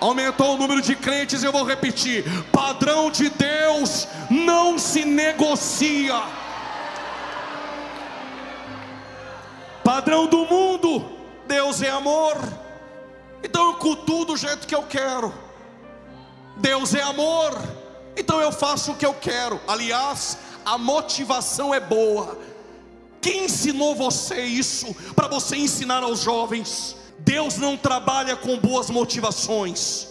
Aumentou o número de crentes, eu vou repetir: padrão de Deus não se negocia. Padrão do mundo, Deus é amor, então eu cultuo do jeito que eu quero. Deus é amor, então eu faço o que eu quero. Aliás, a motivação é boa. Quem ensinou você isso para você ensinar aos jovens? Deus não trabalha com boas motivações,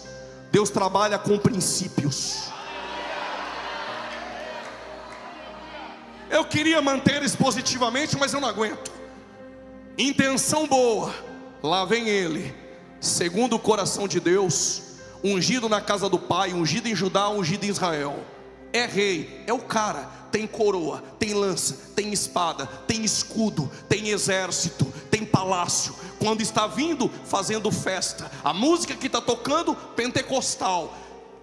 Deus trabalha com princípios. Eu queria manter isso positivamente, mas eu não aguento. Intenção boa, lá vem ele, segundo o coração de Deus, ungido na casa do Pai, ungido em Judá, ungido em Israel. É rei, é o cara, tem coroa, tem lança, tem espada, tem escudo, tem exército, tem palácio. Quando está vindo, fazendo festa. A música que está tocando, pentecostal.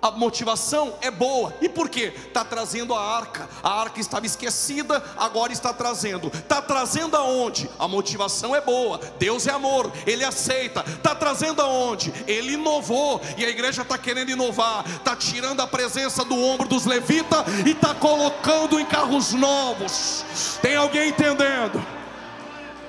A motivação é boa. E por quê? Está trazendo a arca. A arca estava esquecida, agora está trazendo. Está trazendo aonde? A motivação é boa. Deus é amor, Ele aceita. Está trazendo aonde? Ele inovou. E a igreja está querendo inovar. Está tirando a presença do ombro dos levitas e está colocando em carros novos. Tem alguém entendendo?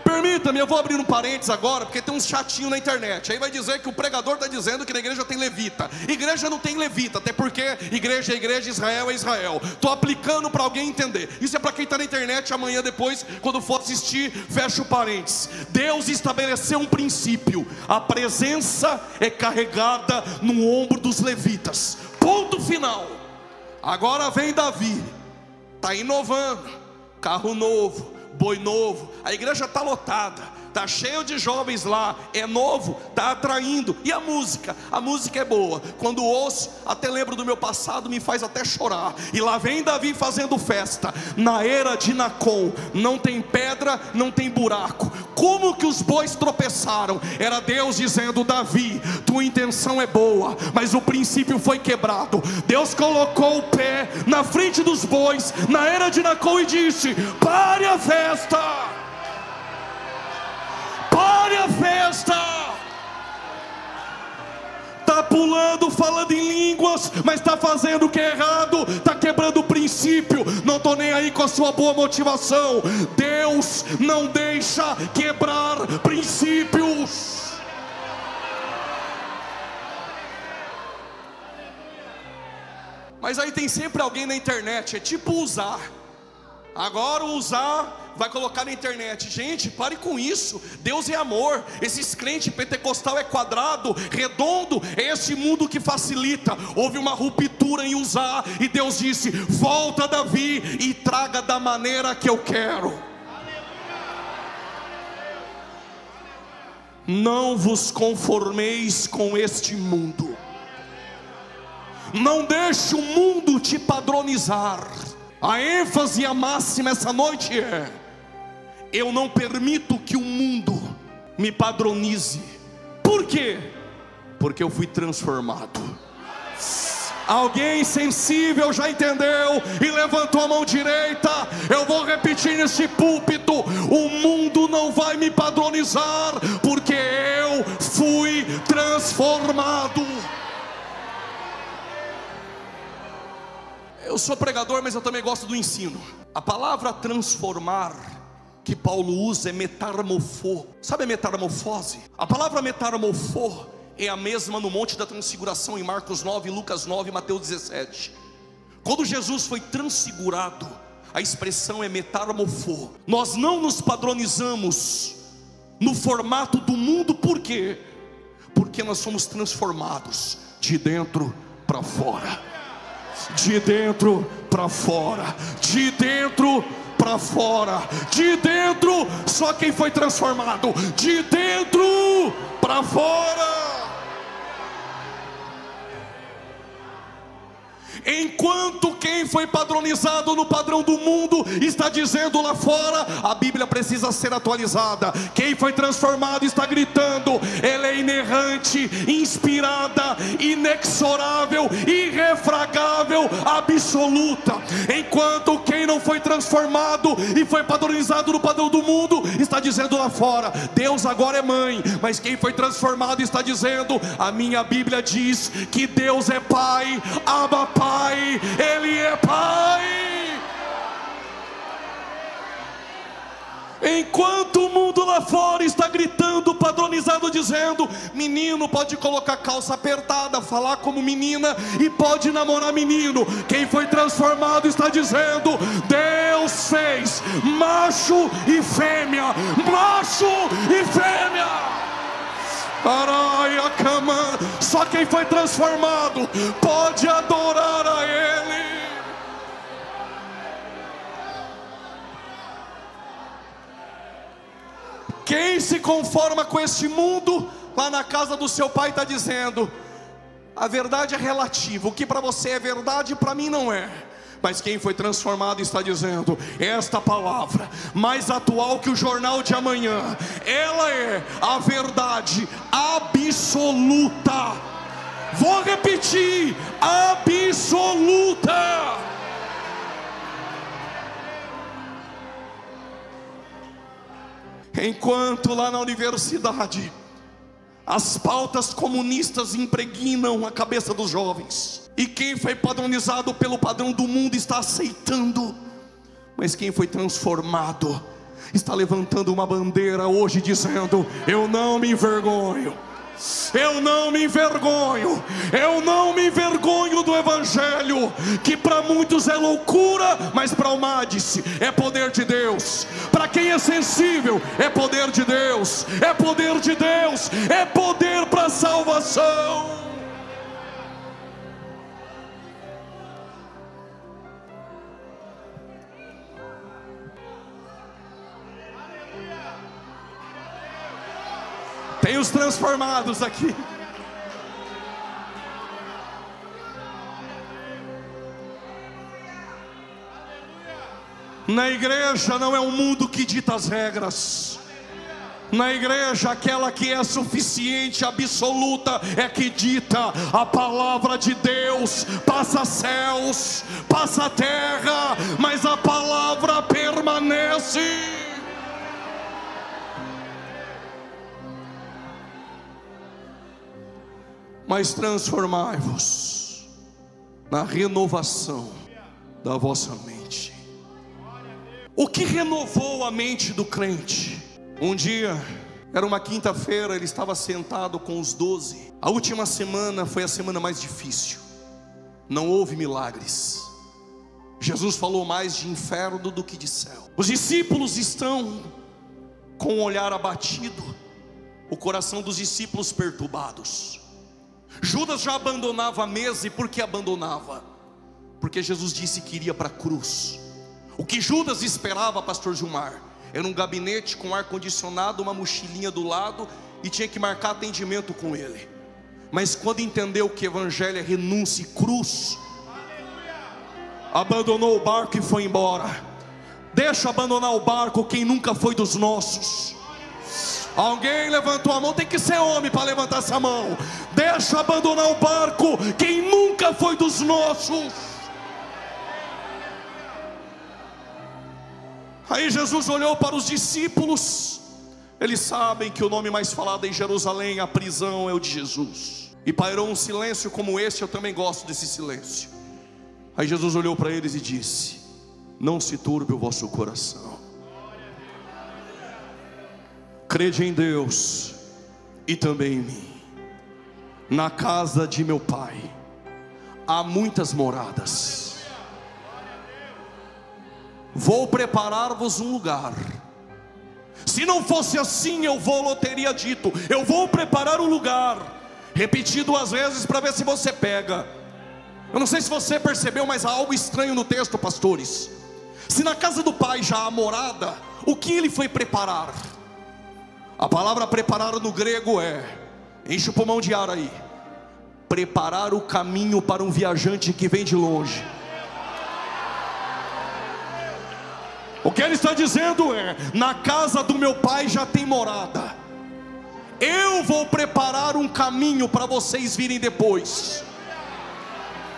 Permita-me, eu vou abrir um parênteses agora, porque tem uns chatinhos na internet. Aí vai dizer que o pregador está dizendo que na igreja tem levita. Igreja não tem levita, até porque igreja é igreja, Israel é Israel. Estou aplicando para alguém entender. Isso é para quem está na internet. Amanhã depois, quando for assistir, fecha o parênteses. Deus estabeleceu um princípio: a presença é carregada no ombro dos levitas. Ponto final. Agora vem Davi, está inovando, carro novo, boi novo, a igreja está lotada, está cheio de jovens lá, é novo, está atraindo. E a música é boa. Quando ouço, até lembro do meu passado, me faz até chorar. E lá vem Davi fazendo festa. Na era de Nacon, não tem pedra, não tem buraco. Como que os bois tropeçaram? Era Deus dizendo: Davi, tua intenção é boa, mas o princípio foi quebrado. Deus colocou o pé na frente dos bois na era de Nacon e disse: pare a festa, pare a festa. Está pulando, falando em línguas, mas está fazendo o que é errado, está quebrando o princípio. Não estou nem aí com a sua boa motivação. Deus não deixa quebrar princípios. Mas aí tem sempre alguém na internet, é tipo usar. Agora usar vai colocar na internet. Gente, pare com isso. Deus é amor. Esses crentes pentecostal é quadrado, redondo. É esse mundo que facilita. Houve uma ruptura em usar, e Deus disse: volta, Davi, e traga da maneira que eu quero. Não vos conformeis com este mundo. Não deixe o mundo te padronizar. A ênfase e a máxima essa noite é: eu não permito que o mundo me padronize. Por quê? Porque eu fui transformado. Alguém sensível já entendeu e levantou a mão direita? Eu vou repetir nesse púlpito: o mundo não vai me padronizar, porque eu fui transformado. Eu sou pregador, mas eu também gosto do ensino. A palavra transformar que Paulo usa é metamorfô. Sabe a metamorfose? A palavra metamorfô é a mesma no Monte da Transfiguração, em Marcos 9, Lucas 9, Mateus 17. Quando Jesus foi transfigurado, a expressão é metamorfô. Nós não nos padronizamos no formato do mundo. Por quê? Porque nós somos transformados de dentro para fora. De dentro para fora. De dentro para fora. De dentro, só quem foi transformado. De dentro para fora. Enquanto quem foi padronizado no padrão do mundo está dizendo lá fora, a Bíblia precisa ser atualizada. Quem foi transformado está gritando: ela é inerrante, inspirada, inexorável, irrefragável, absoluta. Enquanto quem não foi transformado e foi padronizado no padrão do mundo está dizendo lá fora: Deus agora é mãe. Mas quem foi transformado está dizendo: a minha Bíblia diz que Deus é Pai, Abba Pai, Ele é Pai. Enquanto o mundo lá fora está gritando, padronizado, dizendo: menino pode colocar calça apertada, falar como menina e pode namorar menino. Quem foi transformado está dizendo: Deus fez macho e fêmea, macho e fêmea. Araia cama. Só quem foi transformado pode adorar a Ele. Quem se conforma com este mundo, lá na casa do seu pai está dizendo: a verdade é relativa, o que para você é verdade, para mim não é. Mas quem foi transformado está dizendo: esta palavra, mais atual que o jornal de amanhã, ela é a verdade absoluta. Vou repetir: absoluta. Enquanto lá na universidade as pautas comunistas impregnam a cabeça dos jovens, e quem foi padronizado pelo padrão do mundo está aceitando, mas quem foi transformado está levantando uma bandeira hoje dizendo: eu não me envergonho. Eu não me envergonho. Eu não me envergonho do Evangelho, que para muitos é loucura, mas para o Madice é poder de Deus. Para quem é sensível é poder de Deus. É poder de Deus. É poder para a salvação. Tem os transformados aqui. Na igreja não é o mundo que dita as regras. Na igreja, aquela que é suficiente, absoluta, é que dita a palavra de Deus. Passa céus, passa terra, mas a palavra permanece. Mas transformai-vos na renovação da vossa mente. O que renovou a mente do crente? Um dia, era uma quinta-feira, ele estava sentado com os 12. A última semana foi a semana mais difícil. Não houve milagres. Jesus falou mais de inferno do que de céu. Os discípulos estão com o olhar abatido, o coração dos discípulos perturbados. Judas já abandonava a mesa. E por que abandonava? Porque Jesus disse que iria para a cruz. O que Judas esperava, pastor Gilmar, era um gabinete com ar-condicionado, uma mochilinha do lado, e tinha que marcar atendimento com ele. Mas quando entendeu que evangelho é renúncia e cruz, abandonou o barco e foi embora. Deixa abandonar o barco quem nunca foi dos nossos. Alguém levantou a mão, tem que ser homem para levantar essa mão. Deixa abandonar o barco quem nunca foi dos nossos. Aí Jesus olhou para os discípulos. Eles sabem que o nome mais falado em Jerusalém, a prisão, é o de Jesus. E pairou um silêncio como esse. Eu também gosto desse silêncio. Aí Jesus olhou para eles e disse: não se turbe o vosso coração. Crede em Deus e também em mim. Na casa de meu Pai há muitas moradas. Vou preparar-vos um lugar. Se não fosse assim, eu teria dito: eu vou preparar um lugar. Repetir 2 vezes para ver se você pega. Eu não sei se você percebeu, mas há algo estranho no texto, pastores. Se na casa do Pai já há morada, o que Ele foi preparar? A palavra preparar no grego enche o pulmão de ar aí, preparar o caminho para um viajante que vem de longe. O que Ele está dizendo na casa do meu Pai já tem morada. Eu vou preparar um caminho para vocês virem depois.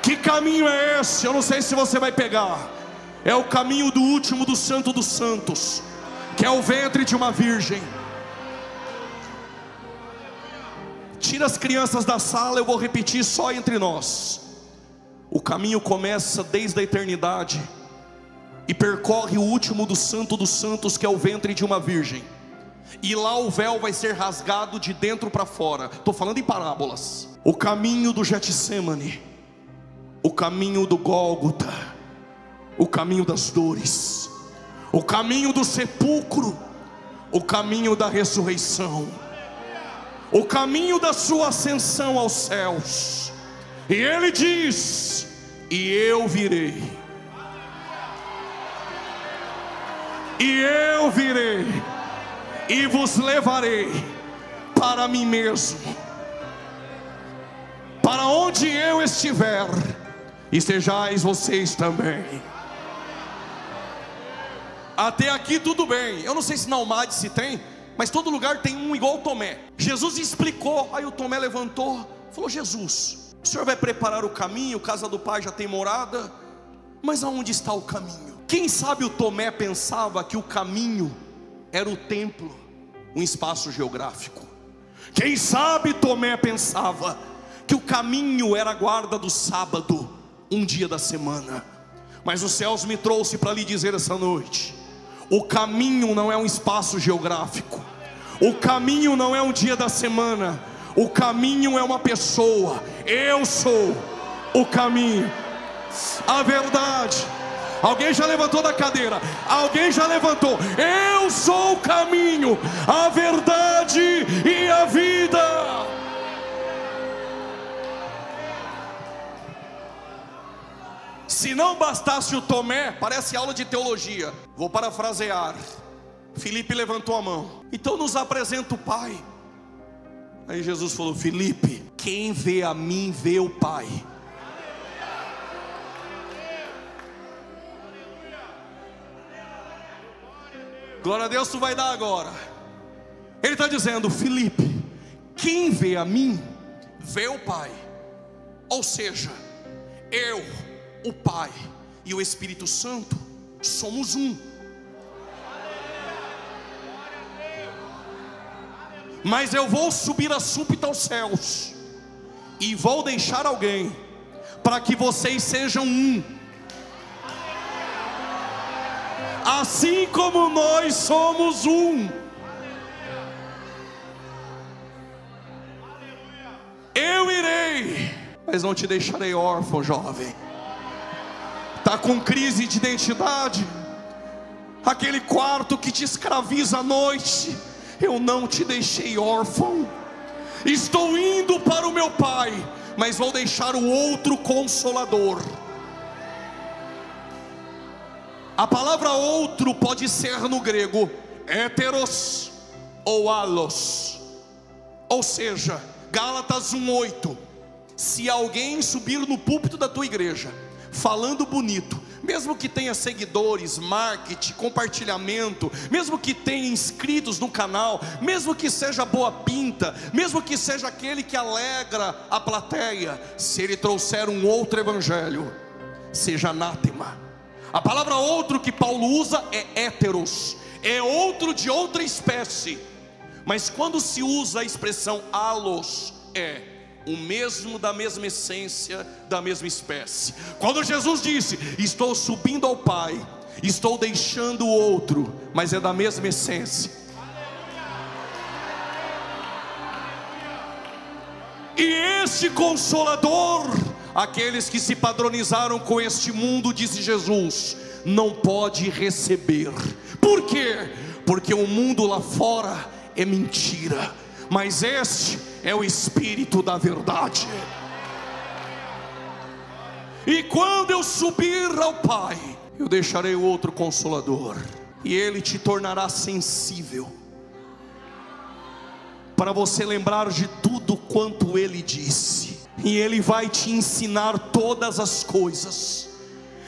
Que caminho é esse? Eu não sei se você vai pegar. É o caminho do último do Santo dos Santos, que é o ventre de uma virgem. Tira as crianças da sala, eu vou repetir só entre nós. O caminho começa desde a eternidade e percorre o último do Santo dos Santos, que é o ventre de uma virgem. E lá o véu vai ser rasgado de dentro para fora. Estou falando em parábolas. O caminho do Getsemane, o caminho do Gólgota, o caminho das dores, o caminho do sepulcro, o caminho da ressurreição, o caminho da sua ascensão aos céus. E Ele diz: e eu virei, e eu virei, e vos levarei para mim mesmo. Para onde eu estiver, estejais vocês também. Até aqui tudo bem. Eu não sei se na Almade se tem, mas todo lugar tem um igual Tomé. Jesus explicou, aí o Tomé levantou, falou: Jesus, o Senhor vai preparar o caminho, casa do Pai já tem morada, mas aonde está o caminho? Quem sabe o Tomé pensava que o caminho era o templo, um espaço geográfico. Quem sabe Tomé pensava que o caminho era a guarda do sábado, um dia da semana. Mas os céus me trouxe para lhe dizer essa noite: o caminho não é um espaço geográfico, o caminho não é um dia da semana, o caminho é uma pessoa. Eu sou o caminho, a verdade. Alguém já levantou da cadeira? Alguém já levantou? Eu sou o caminho, a verdade e a vida. Se não bastasse o Tomé, parece aula de teologia, vou parafrasear. Filipe levantou a mão: então nos apresenta o Pai. Aí Jesus falou: Filipe, quem vê a mim vê o Pai. Glória a Deus, tu vai dar agora. Ele está dizendo: Filipe, quem vê a mim vê o Pai. Ou seja, eu, o Pai e o Espírito Santo somos um. Mas eu vou subir a súbita aos céus e vou deixar alguém para que vocês sejam um, assim como nós somos um. Eu irei, mas não te deixarei órfão, jovem. Está com crise de identidade, aquele quarto que te escraviza à noite. Eu não te deixei órfão. Estou indo para o meu Pai, mas vou deixar o outro Consolador. A palavra outro pode ser no grego héteros ou alos. Ou seja, Gálatas 1:8. Se alguém subir no púlpito da tua igreja falando bonito, mesmo que tenha seguidores, marketing, compartilhamento, mesmo que tenha inscritos no canal, mesmo que seja boa pinta, mesmo que seja aquele que alegra a plateia, se ele trouxer um outro evangelho, seja anátema. A palavra outro que Paulo usa é héteros, é outro de outra espécie. Mas quando se usa a expressão alos, é o mesmo, da mesma essência, da mesma espécie. Quando Jesus disse: estou subindo ao Pai, estou deixando o outro, mas é da mesma essência. E este Consolador, aqueles que se padronizaram com este mundo, disse Jesus, não pode receber. Por quê? Porque o mundo lá fora é mentira, mas este é o Espírito da verdade. E quando eu subir ao Pai, eu deixarei o outro Consolador, e Ele te tornará sensível, para você lembrar de tudo quanto Ele disse, e Ele vai te ensinar todas as coisas.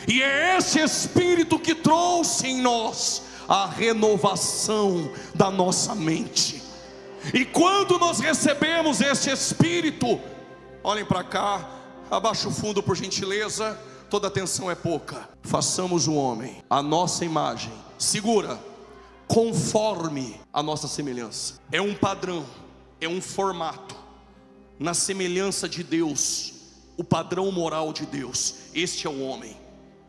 E é esse Espírito que trouxe em nós a renovação da nossa mente. E quando nós recebemos esse Espírito, olhem para cá, abaixa o fundo por gentileza, toda atenção é pouca. Façamos o homem a nossa imagem, segura, conforme a nossa semelhança. É um padrão, é um formato, na semelhança de Deus, o padrão moral de Deus. Este é o homem.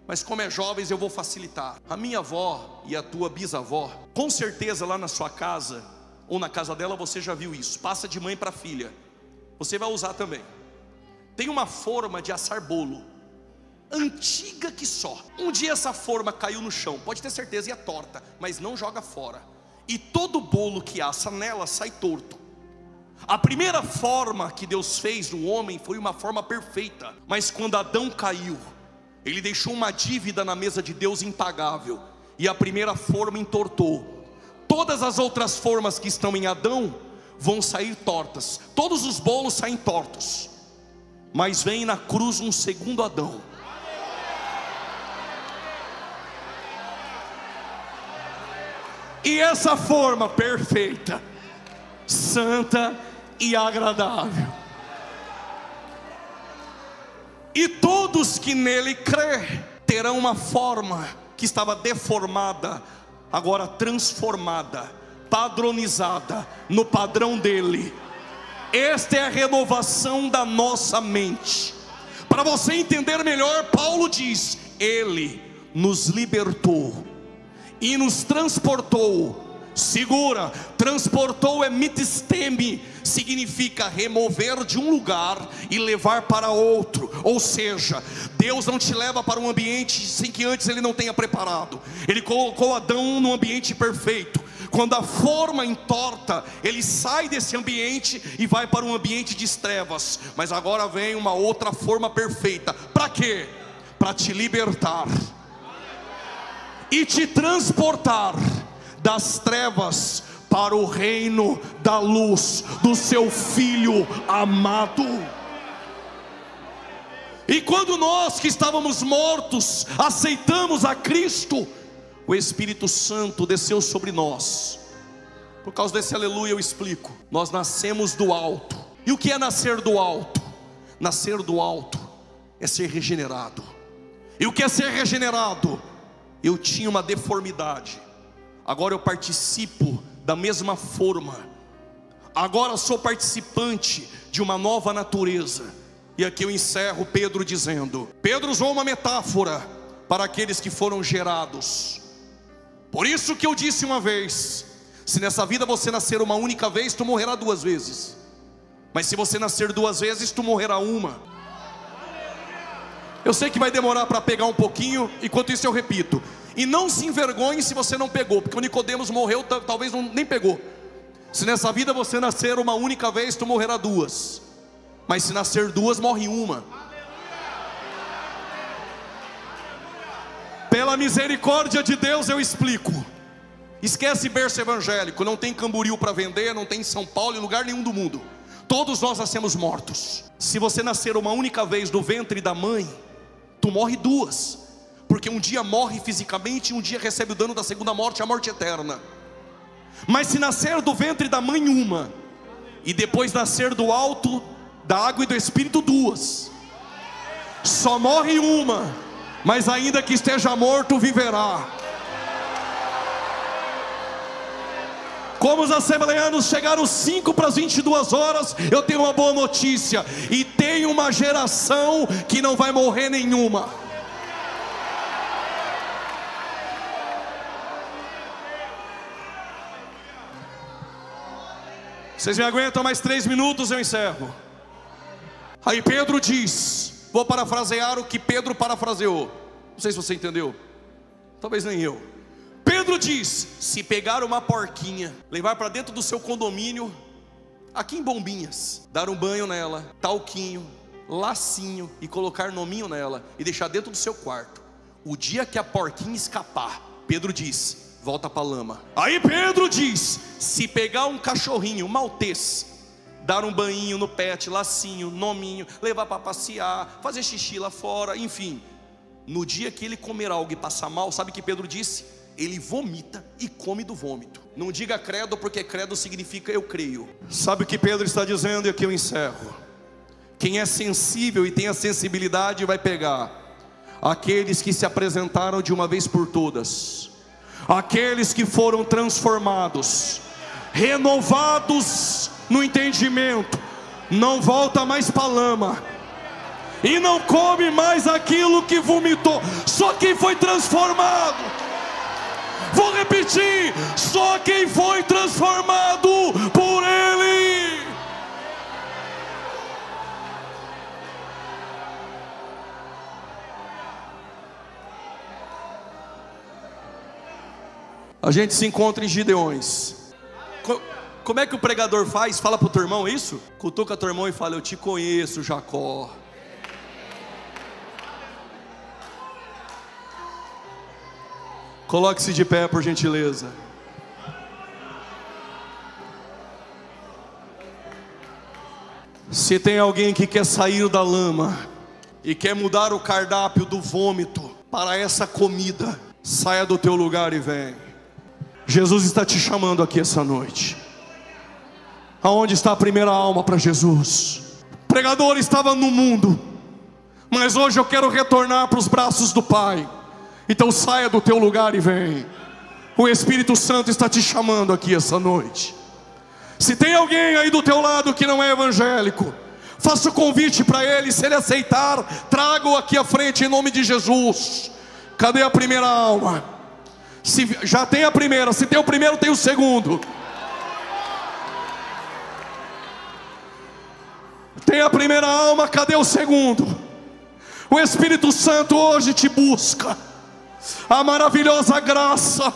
Mas como é jovens, eu vou facilitar. A minha avó e a tua bisavó, com certeza lá na sua casa, ou na casa dela, você já viu isso. Passa de mãe para filha. Você vai usar também. Tem uma forma de assar bolo, antiga que só. Um dia essa forma caiu no chão, pode ter certeza, e é torta, mas não joga fora. E todo bolo que assa nela sai torto. A primeira forma que Deus fez no homem foi uma forma perfeita. Mas quando Adão caiu, ele deixou uma dívida na mesa de Deus impagável, e a primeira forma entortou. Todas as outras formas que estão em Adão vão sair tortas. Todos os bolos saem tortos. Mas vem na cruz um segundo Adão. E essa forma perfeita, santa e agradável, e todos que nele crê terão uma forma que estava deformada, agora transformada, padronizada no padrão dele. Esta é a renovação da nossa mente. Para você entender melhor, Paulo diz: Ele nos libertou e nos transportou. Segura, transportou é mitisteme, significa remover de um lugar e levar para outro. Ou seja, Deus não te leva para um ambiente sem que antes Ele não tenha preparado. Ele colocou Adão num ambiente perfeito. Quando a forma entorta, ele sai desse ambiente e vai para um ambiente de trevas. Mas agora vem uma outra forma perfeita. Para quê? Para te libertar e te transportar das trevas para o reino da luz do seu Filho amado. E quando nós que estávamos mortos aceitamos a Cristo, o Espírito Santo desceu sobre nós. Por causa desse aleluia eu explico. Nós nascemos do alto. E o que é nascer do alto? Nascer do alto é ser regenerado. E o que é ser regenerado? Eu tinha uma deformidade, agora eu participo da mesma forma. Agora sou participante de uma nova natureza. E aqui eu encerro Pedro dizendo, Pedro usou uma metáfora para aqueles que foram gerados. Por isso que eu disse uma vez, se nessa vida você nascer uma única vez, tu morrerá duas vezes. Mas se você nascer duas vezes, tu morrerá uma. Eu sei que vai demorar para pegar um pouquinho, enquanto isso eu repito. E não se envergonhe se você não pegou, porque o Nicodemos morreu, talvez nem pegou. Se nessa vida você nascer uma única vez, tu morrerá duas. Mas se nascer duas, morre uma. Pela misericórdia de Deus eu explico. Esquece berço evangélico, não tem Camboriú para vender, não tem em São Paulo, em lugar nenhum do mundo. Todos nós nascemos mortos. Se você nascer uma única vez do ventre da mãe, tu morre duas. Porque um dia morre fisicamente e um dia recebe o dano da segunda morte, a morte eterna. Mas se nascer do ventre da mãe uma, e depois nascer do alto, da água e do Espírito duas, só morre uma, mas ainda que esteja morto viverá. Como os assembleanos chegaram 5 para as 22 horas, eu tenho uma boa notícia. E tem uma geração que não vai morrer nenhuma. Vocês me aguentam mais 3 minutos, eu encerro. Aí Pedro diz, vou parafrasear o que Pedro parafraseou. Não sei se você entendeu, talvez nem eu. Pedro diz, se pegar uma porquinha, levar para dentro do seu condomínio, aqui em Bombinhas, dar um banho nela, talquinho, lacinho, e colocar nominho nela, e deixar dentro do seu quarto, O dia que a porquinha escapar, Pedro diz, volta para a lama. Aí Pedro diz, se pegar um cachorrinho, um maltês, dar um banho no pet, lacinho, nominho, levar para passear, fazer xixi lá fora, enfim, no dia que ele comer algo e passar mal, sabe o que Pedro disse? Ele vomita e come do vômito. Não diga credo, porque credo significa eu creio. Sabe o que Pedro está dizendo? E aqui eu encerro. Quem é sensível e tem a sensibilidade vai pegar aqueles que se apresentaram de uma vez por todas, aqueles que foram transformados, renovados no entendimento, não volta mais para a lama e não come mais aquilo que vomitou. Só quem foi transformado, vou repetir, só quem foi transformado por Ele. A gente se encontra em Gideões. Como é que o pregador faz? Fala para o teu irmão isso? Cutuca teu irmão e fala, eu te conheço, Jacó. Coloque-se de pé, por gentileza. Se tem alguém que quer sair da lama e quer mudar o cardápio do vômito para essa comida, saia do teu lugar e vem. Jesus está te chamando aqui essa noite. Aonde está a primeira alma para Jesus? O pregador estava no mundo, mas hoje eu quero retornar para os braços do Pai. Então saia do teu lugar e vem. O Espírito Santo está te chamando aqui essa noite. Se tem alguém aí do teu lado que não é evangélico, faça o convite para ele. Se ele aceitar, traga-o aqui à frente em nome de Jesus. Cadê a primeira alma? Se já tem a primeira, se tem o primeiro, tem o segundo. Tem a primeira alma, cadê o segundo? O Espírito Santo hoje te busca. A maravilhosa graça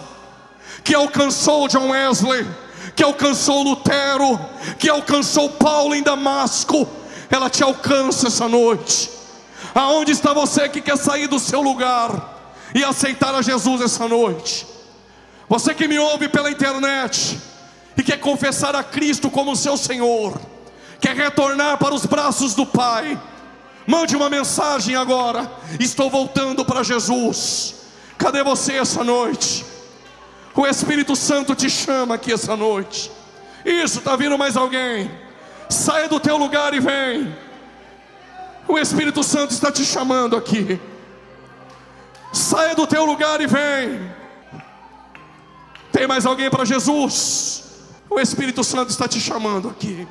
que alcançou John Wesley, que alcançou Lutero, que alcançou Paulo em Damasco, ela te alcança essa noite. Aonde está você que quer sair do seu lugar e aceitar a Jesus essa noite? Você que me ouve pela internet e quer confessar a Cristo como seu Senhor, quer retornar para os braços do Pai, mande uma mensagem agora: estou voltando para Jesus. Cadê você essa noite? O Espírito Santo te chama aqui essa noite. Isso, está vindo mais alguém? Saia do teu lugar e vem. O Espírito Santo está te chamando aqui. Saia do teu lugar e vem. Tem mais alguém para Jesus? O Espírito Santo está te chamando aqui.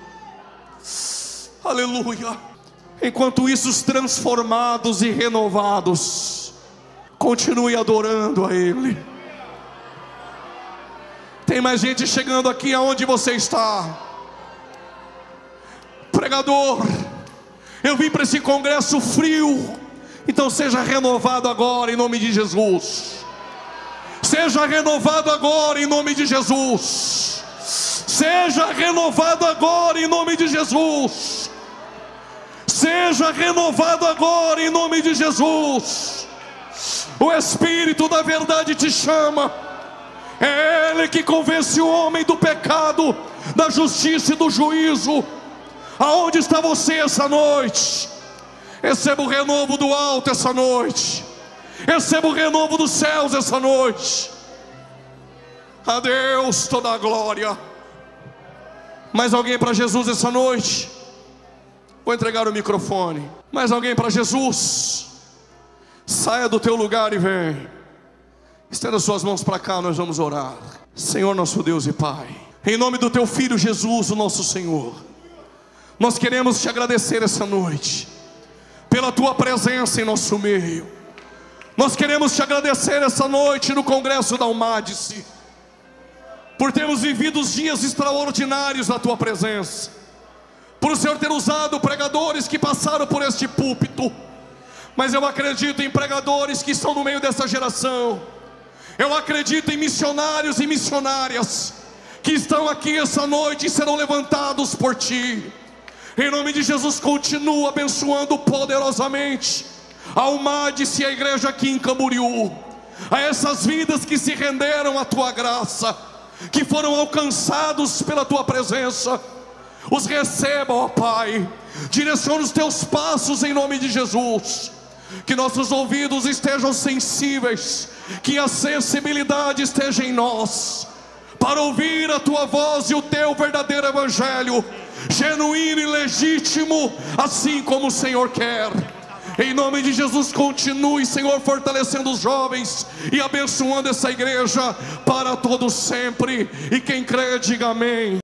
Aleluia. Enquanto isso, os transformados e renovados, continue adorando a Ele. Tem mais gente chegando aqui aonde você está. Pregador, eu vim para esse congresso frio. Então seja renovado agora em nome de Jesus. Seja renovado agora em nome de Jesus. Seja renovado agora em nome de Jesus. Seja renovado agora em nome de Jesus. O Espírito da verdade te chama. É Ele que convence o homem do pecado, da justiça e do juízo. Aonde está você essa noite? Receba o renovo do alto essa noite. Receba o renovo dos céus essa noite. A Deus toda a glória. Mais alguém para Jesus essa noite? Vou entregar o microfone. Mais alguém para Jesus? Saia do teu lugar e vem. Estenda suas mãos para cá, nós vamos orar. Senhor nosso Deus e Pai, em nome do teu Filho Jesus, o nosso Senhor, nós queremos te agradecer essa noite pela tua presença em nosso meio. Nós queremos te agradecer essa noite no congresso da Almadice, por termos vivido os dias extraordinários da tua presença, por o Senhor ter usado pregadores que passaram por este púlpito. Mas eu acredito em pregadores que estão no meio dessa geração. Eu acredito em missionários e missionárias que estão aqui essa noite e serão levantados por ti. Em nome de Jesus, continua abençoando poderosamente ao MADICE, a igreja aqui em Camboriú, a essas vidas que se renderam à tua graça, que foram alcançados pela tua presença, os receba, ó Pai, direciona os teus passos em nome de Jesus, que nossos ouvidos estejam sensíveis, que a sensibilidade esteja em nós, para ouvir a tua voz e o teu verdadeiro evangelho, genuíno e legítimo, assim como o Senhor quer. Em nome de Jesus, continue, Senhor, fortalecendo os jovens e abençoando essa igreja para todos sempre. E quem crê, diga amém.